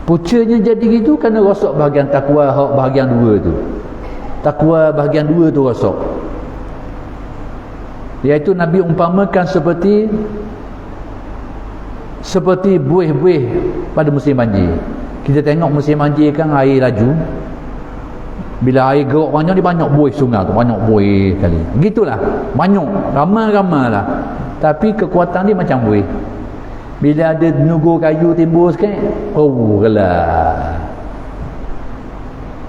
Pucanya jadi gitu kerana rosak bahagian takwa bahagian dua tu. Takwa bahagian dua tu rosak. Iaitu Nabi umpamakan seperti buih-buih pada musim banjir. Kita tengok musim banjir kan air laju. Bila air gerak banyak, dia banyak buih sungai tu, banyak buih kali. Gitulah, banyak, ramai-ramai lah. Tapi kekuatan dia macam buih. Bila ada nugur kayu timbul sikit, gelar.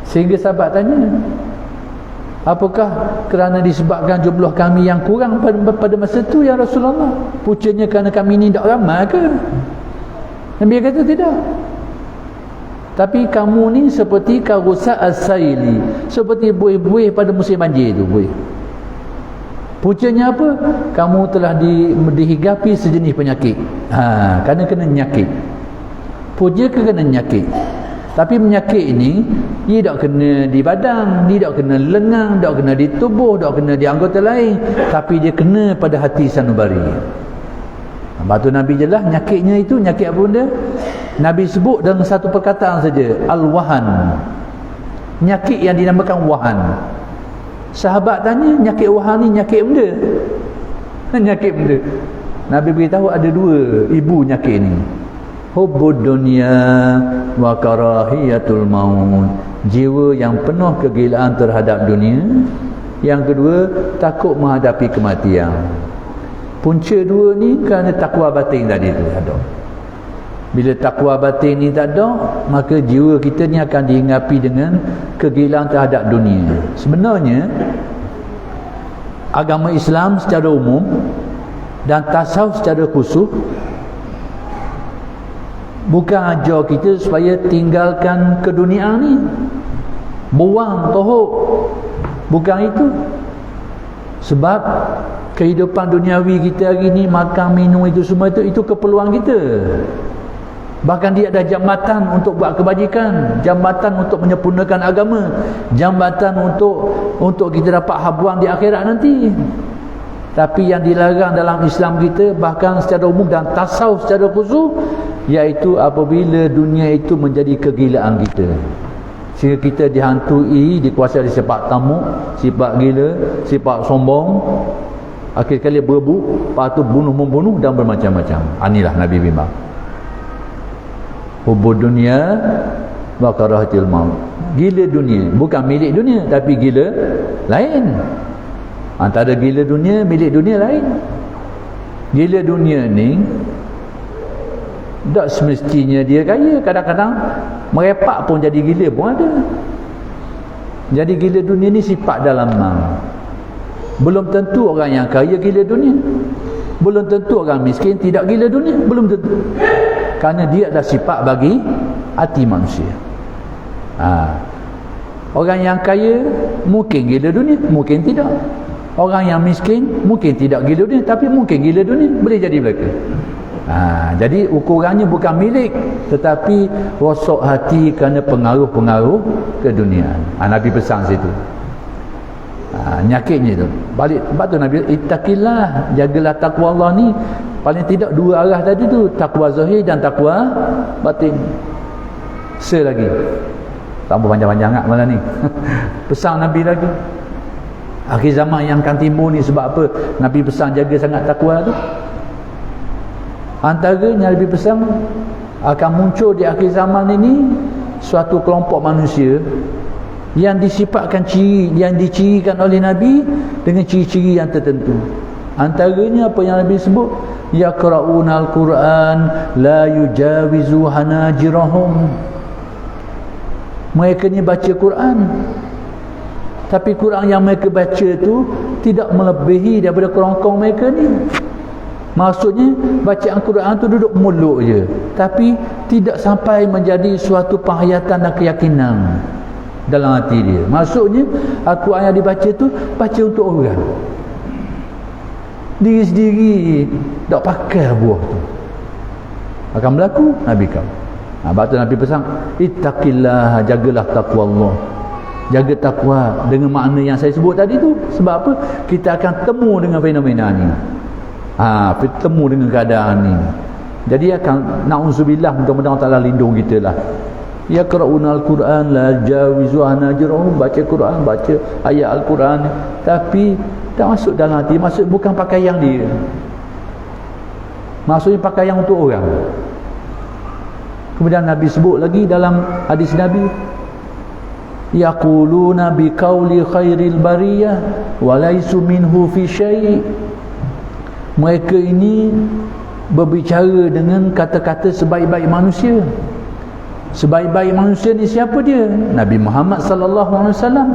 Sehingga sahabat tanya, apakah kerana disebabkan jumlah kami yang kurang pada masa tu ya Rasulullah? Pucanya kerana kami ni tak ramai ke? Nabi kata tidak. Tapi kamu ni seperti karusa as-saili, seperti buih-buih pada musim banjir tu, buih. Puncanya apa? Kamu telah dihigapi sejenis penyakit. Kerana kena nyakit. Punca kena nyakit. Tapi penyakit ini ia tak kena di badan, dia tak kena lengan, tak kena di tubuh, tak kena di anggota lain, tapi dia kena pada hati sanubari. Lepas tu Nabi jelas nyakitnya itu nyakit apa benda? Nabi sebut dalam satu perkataan saja, al-wahan. Nyakit yang dinamakan wahan. Sahabat tanya, nyakit wahan ni nyakit benda? Nyakit benda. Nabi beritahu ada dua ibu nyakit ni. Hubbud dunya wa karahiyatul maut. Jiwa yang penuh kegilaan terhadap dunia. Yang kedua, takut menghadapi kematian. Punca dua ni kerana takwa batin tadi tu ada. Bila takwa batin ni tak ada, maka jiwa kita ni akan dihingapi dengan kegilaan terhadap dunia. Sebenarnya agama Islam secara umum dan tasawuf secara khusus bukan ajar kita supaya tinggalkan keduniaan ni, buang tohok. Bukan itu. Sebab kehidupan duniawi kita hari ni, makan, minum itu semua itu keperluan kita. Bahkan dia ada jambatan untuk buat kebajikan, jambatan untuk menyempurnakan agama, jambatan untuk kita dapat habuan di akhirat nanti. Tapi yang dilarang dalam Islam kita, bahkan secara umum dan tasawuf secara khusus, iaitu apabila dunia itu menjadi kegilaan kita, sehingga kita dihantui, dikuasai oleh sifat tamuk, sifat gila, sifat sombong, akhir kali berebut, lepas tu bunuh-membunuh dan bermacam-macam. Inilah Nabi bimbang. Hubbud dunia wa karahatil maut. Gila dunia, bukan milik dunia, tapi gila lain. Antara gila dunia, milik dunia lain. Gila dunia ni tak semestinya dia kaya. Kadang-kadang merepak pun jadi gila pun ada. Jadi gila dunia ni sifat dalaman. Belum tentu orang yang kaya gila dunia, belum tentu orang miskin tidak gila dunia, belum tentu. Kerana dia adalah sifat bagi hati manusia. Orang yang kaya mungkin gila dunia, mungkin tidak. Orang yang miskin mungkin tidak gila dunia, tapi mungkin gila dunia, boleh jadi belaka. Jadi ukurannya bukan milik, tetapi rosak hati kerana pengaruh-pengaruh keduniaan. Nabi pesan situ. Nyakitnya tu. Balik, sebab tu Nabi, ittaqillah, jagalah takwa Allah ni. Paling tidak dua arah tadi tu, takwa zahir dan takwa batin. Selagi. Tak panjang-panjang malam ni. Pesan Nabi lagi. Akhir zaman yang akan timbul ni sebab apa? Nabi pesan jaga sangat takwa tu. Antaranya Nabi pesan akan muncul di akhir zaman ini suatu kelompok manusia yang disifatkan ciri, yang dicirikan oleh Nabi dengan ciri-ciri yang tertentu. Antaranya apa yang Nabi sebut, yaqra'unal Quran la yujawizu hanajirahum. Mereka ni baca Quran, tapi Quran yang mereka baca tu tidak melebihi daripada kerongkong mereka ni. Maksudnya bacaan Quran tu duduk mulut je, tapi tidak sampai menjadi suatu penghayatan dan keyakinan dalam hati dia. Maksudnya Al-Quran yang dibaca tu baca untuk orang, diri sendiri tak pakai buah tu. Akan berlaku Nabi kau. Sebab tu Nabi pesan, ittaqillah, jagalah takwa Allah. Jaga takwa dengan makna yang saya sebut tadi tu. Sebab apa? Kita akan temu dengan fenomena ni. Bertemu dengan keadaan ni. Jadi akan na'udzubillah, mudah-mudahan Allah Ta'ala lindung kita lah. Yaqra'unal Quran la jawizu hanajirahum, baca Quran, baca ayat Al-Quran, tapi tak masuk dalam hati. Maksud bukan pakaian dia, maksudnya pakaian untuk orang. Kemudian Nabi sebut lagi dalam hadis Nabi, yaquluna biqauli khairil bariyah wa laysu minhu fi syai'. Mereka ini berbicara dengan kata-kata sebaik-baik manusia. Sebaik-baik manusia ni siapa dia? Nabi Muhammad sallallahu alaihi wasallam.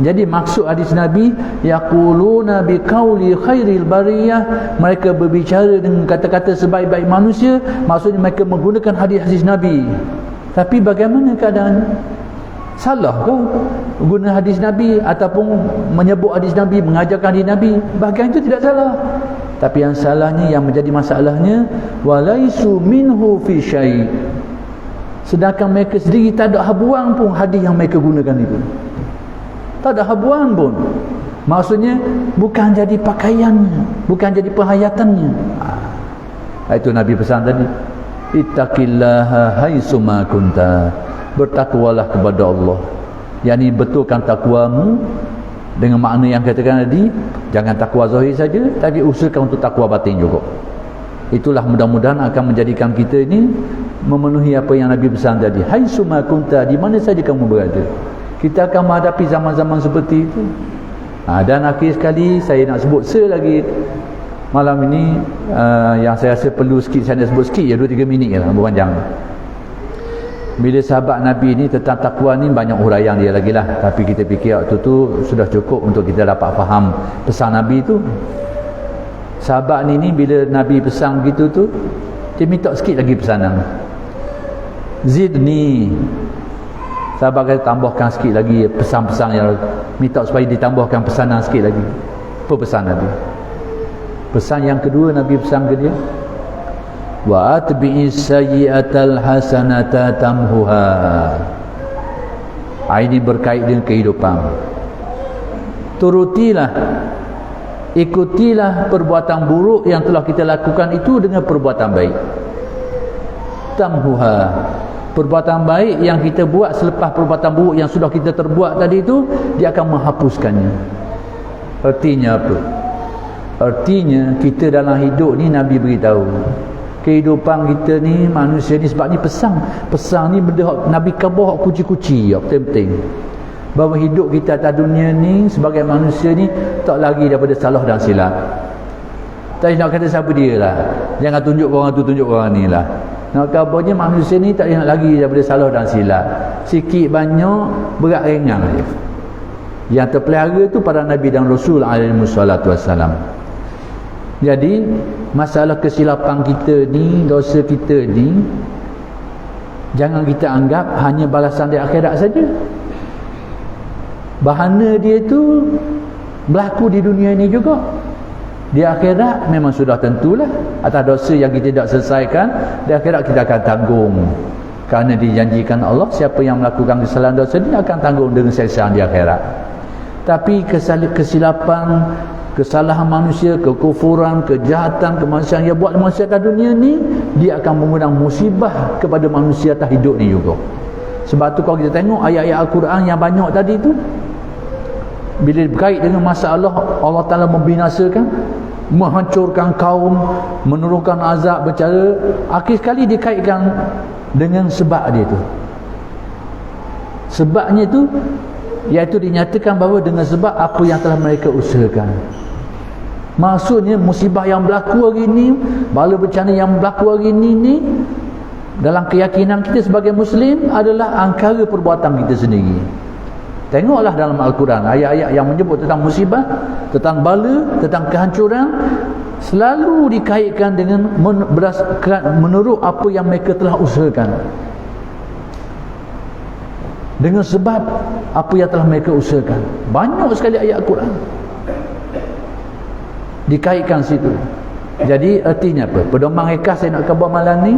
Jadi maksud hadis Nabi, yaquluna biqauli khairil bariyah, mereka berbicara dengan kata-kata sebaik-baik manusia, maksudnya mereka menggunakan hadis-hadis Nabi. Tapi bagaimana keadaan? Salah ke guna hadis Nabi ataupun menyebut hadis Nabi, mengajarkan hadis Nabi? Bahagian itu tidak salah. Tapi yang salahnya, yang menjadi masalahnya, walaisu minhu fi syai'. Sedangkan mereka sendiri tak ada habuan pun hadis yang mereka gunakan itu. Tak ada habuan pun. Maksudnya bukan jadi pakaiannya, bukan jadi perhayatannya. Itu Nabi pesan tadi, ittaqillaha haitsuma kunta. Bertakwalah kepada Allah. Yani betulkan takwamu dengan makna yang katakan tadi. Jangan takwa zahir saja, tapi usahakan untuk takwa batin juga. Itulah mudah-mudahan akan menjadikan kita ini memenuhi apa yang Nabi pesan tadi. Haitsuma kunta, di mana saja kamu berada. Kita akan menghadapi zaman-zaman seperti itu. Dan akhir sekali saya nak sebut lagi malam ini, yang saya rasa perlu sikit, saya nak sebut sikit ya, 2-3 minit lah, berpanjang. Bila sahabat Nabi ni tentang takwa ni banyak huraian dia lagi lah, tapi kita fikir waktu tu sudah cukup untuk kita dapat faham pesan Nabi tu. Sahabat ni bila Nabi pesan gitu tu, dia minta sikit lagi pesanan. Zidni, sahabat kata tambahkan sikit lagi pesan-pesan yang minta supaya ditambahkan pesanan sikit lagi. Apa pesan Nabi? Pesan yang kedua Nabi pesan ke dia, wa atbi'is sayyi'atal hasanata tamhuha. Ini berkait dengan kehidupan. Turutilah, ikutilah perbuatan buruk yang telah kita lakukan itu dengan perbuatan baik. Tamhuha, perbuatan baik yang kita buat selepas perbuatan buruk yang sudah kita terbuat tadi itu, dia akan menghapuskannya. Artinya apa? Artinya kita dalam hidup ni, Nabi beritahu, kehidupan kita ni, manusia ni, sebab ni pesan ni benda Nabi kabah kuci-kuci penting-penting, bahawa hidup kita atas dunia ni sebagai manusia ni tak lagi daripada salah dan silap. Tak nak kata siapa dia lah, jangan tunjuk orang tu, tunjuk orang ni lah. Nak kabarnya manusia ni tak nak lagi daripada salah dan silap. Sikit banyak, berat ringan je. Yang terpelihara tu para Nabi dan Rasul alaihi wassalatu wassalam. Jadi masalah kesilapan kita ni, dosa kita ni, jangan kita anggap hanya balasan di akhirat saja. Bahana dia tu berlaku di dunia ni juga. Di akhirat memang sudah tentulah, atas dosa yang kita tidak selesaikan, di akhirat kita akan tanggung. Kerana dijanjikan Allah, siapa yang melakukan kesalahan dosa dia akan tanggung dengan siksaan di akhirat. Tapi kesilapan, kesalahan manusia, kekufuran, kejahatan, kemaksiatan yang buat manusia atas dunia ni, dia akan mengundang musibah kepada manusia atas hidup ni juga. Sebab tu kalau kita tengok ayat-ayat Al-Quran yang banyak tadi tu, bila berkait dengan masalah Allah Ta'ala membinasakan, menghancurkan kaum, menurunkan azab bercara, akhir sekali dikaitkan dengan sebab dia tu. Sebabnya tu iaitu dinyatakan bahawa dengan sebab apa yang telah mereka usahakan. Maksudnya musibah yang berlaku hari ni, bala bencana yang berlaku hari ni dalam keyakinan kita sebagai Muslim adalah angkara perbuatan kita sendiri. Tengoklah dalam Al-Quran ayat-ayat yang menyebut tentang musibah, tentang bala, tentang kehancuran, selalu dikaitkan dengan menurut apa yang mereka telah usahakan, dengan sebab apa yang telah mereka usahakan. Banyak sekali ayat Al-Quran dikaitkan situ. Jadi artinya apa? Pedoman ringkas saya nak khabar malam ni,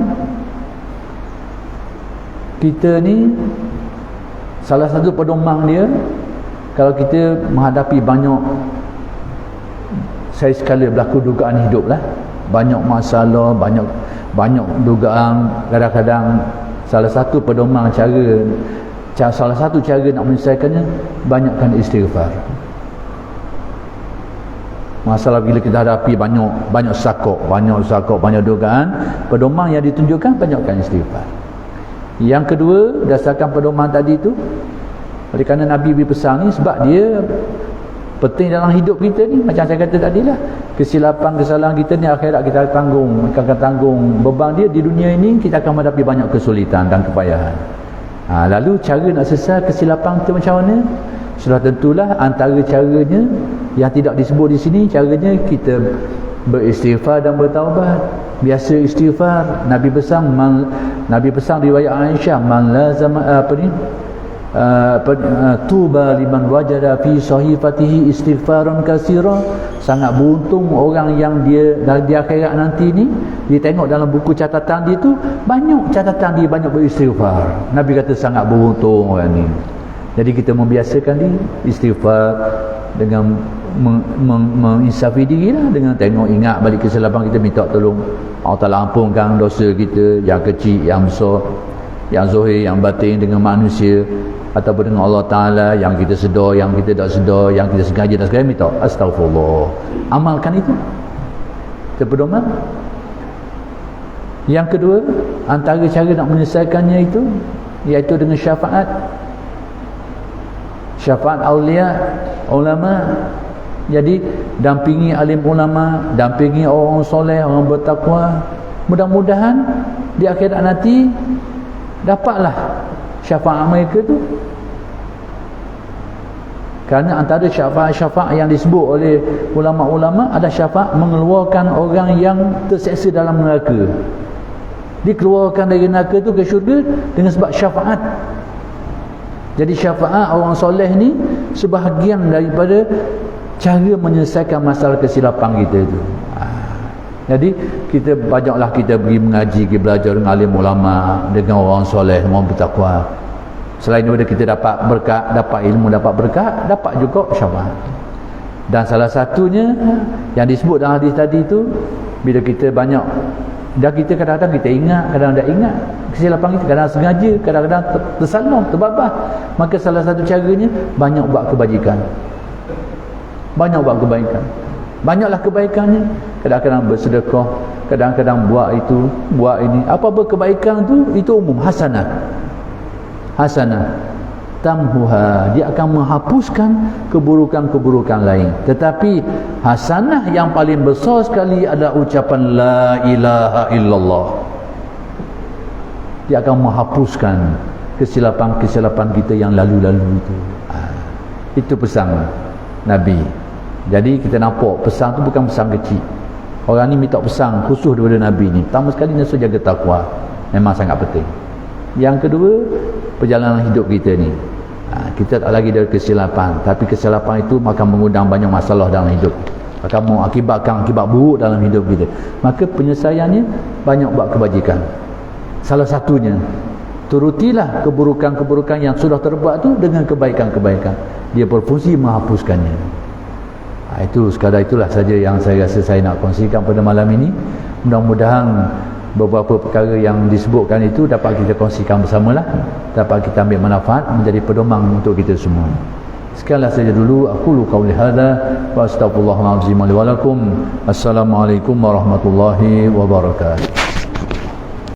kita ni salah satu pedoman dia, kalau kita menghadapi banyak, saya sekali berlaku dugaan hidup lah, banyak masalah, banyak dugaan, kadang-kadang salah satu pedoman salah satu cara nak menyelesaikannya, banyakkan istighfar. Masalah bila kita hadapi banyak sakok, banyak dugaan, pedoman yang ditunjukkan, banyakkan istighfar. Yang kedua, berdasarkan pedoman tadi tu, oleh kerana Nabi berpesan ni, sebab dia penting dalam hidup kita ni, macam saya kata tadi lah, kesalahan kita ni akhirat kita akan tanggung beban dia. Di dunia ini kita akan menghadapi banyak kesulitan dan kepayahan. Lalu cara nak selesai kesilapan kita macam mana? Sudah tentulah antara caranya yang tidak disebut di sini, caranya kita beristighfar dan bertaubat. Biasa istighfar. Nabi pesan riwayat Aisyah, man lazama tuba liman wajada fi sahifatihi istighfaran katsira. Sangat beruntung orang yang dia di akhirat nanti ni, dia tengok dalam buku catatan dia tu banyak catatan dia banyak beristighfar. Nabi kata sangat beruntung orang ni. Jadi kita membiasakan dia istighfar dengan menginsafi diri lah, dengan tengok, ingat balik kesilapan kita, minta tolong Allah Ta'ala ampunkan dosa kita, yang kecil, yang besar, yang zahir, yang batin, dengan manusia ataupun dengan Allah Ta'ala, yang kita sedar, yang kita tak sedar, yang kita sengaja dan segala, minta astagfirullah. Amalkan itu, kita pedoman. Yang kedua, antara cara nak menyelesaikannya itu iaitu dengan syafaat awliya, ulama. Jadi dampingi alim ulama, dampingi orang soleh, orang bertakwa. Mudah-mudahan di akhirat nanti dapatlah syafaat mereka tu. Kerana antara syafaat yang disebut oleh ulama-ulama ada syafaat mengeluarkan orang yang terseksa dalam neraka, dikeluarkan dari neraka tu ke syurga dengan sebab syafaat. Jadi syafaat orang soleh ni sebahagian daripada cara menyelesaikan masalah kesilapan kita itu. Jadi kita banyaklah kita pergi mengaji, kita belajar dengan alim ulama, dengan orang soleh, orang bertakwa. Selain daripada kita dapat berkat, dapat ilmu, dapat berkat, dapat juga syafaat. Dan salah satunya yang disebut dalam hadis tadi tu, bila kita banyak, dan kita kadang-kadang kita ingat, kadang-kadang tak ingat kesilapan kita, kadang sengaja, kadang-kadang tersalah, terbabas. Maka salah satu caranya banyak buat kebajikan. Banyak buat kebaikan. Banyaklah kebaikannya. Kadang-kadang bersedekah, kadang-kadang buat itu, buat ini. Apa-apa kebaikan tu, itu umum. Hasanah tamhuha, dia akan menghapuskan keburukan-keburukan lain. Tetapi hasanah yang paling besar sekali adalah ucapan la ilaha illallah. Dia akan menghapuskan kesilapan-kesilapan kita yang lalu-lalu itu. Itu pesan Nabi. Jadi kita nampak pesan tu bukan pesan kecil. Orang ni minta pesan khusus daripada Nabi ni. Pertama sekali nak jaga takwa, memang sangat penting. Yang kedua, perjalanan hidup kita ni, kita tak lagi dari kesilapan, tapi kesilapan itu akan mengundang banyak masalah dalam hidup, akan mengakibatkan akibat buruk dalam hidup kita. Maka penyelesaiannya banyak buat kebajikan. Salah satunya, turutilah keburukan-keburukan yang sudah terbuat tu dengan kebaikan-kebaikan. Dia berfungsi menghapuskannya. Itu sekadar itulah saja yang saya rasa saya nak kongsikan pada malam ini. Mudah-mudahan beberapa perkara yang disebutkan itu dapat kita kongsikan bersamalah, dapat kita ambil manfaat, menjadi pedoman untuk kita semua. Sekianlah saja dulu, aqulu qawli hadza wa astaghfirullahal azim li wa lakum. Assalamualaikum warahmatullahi wabarakatuh.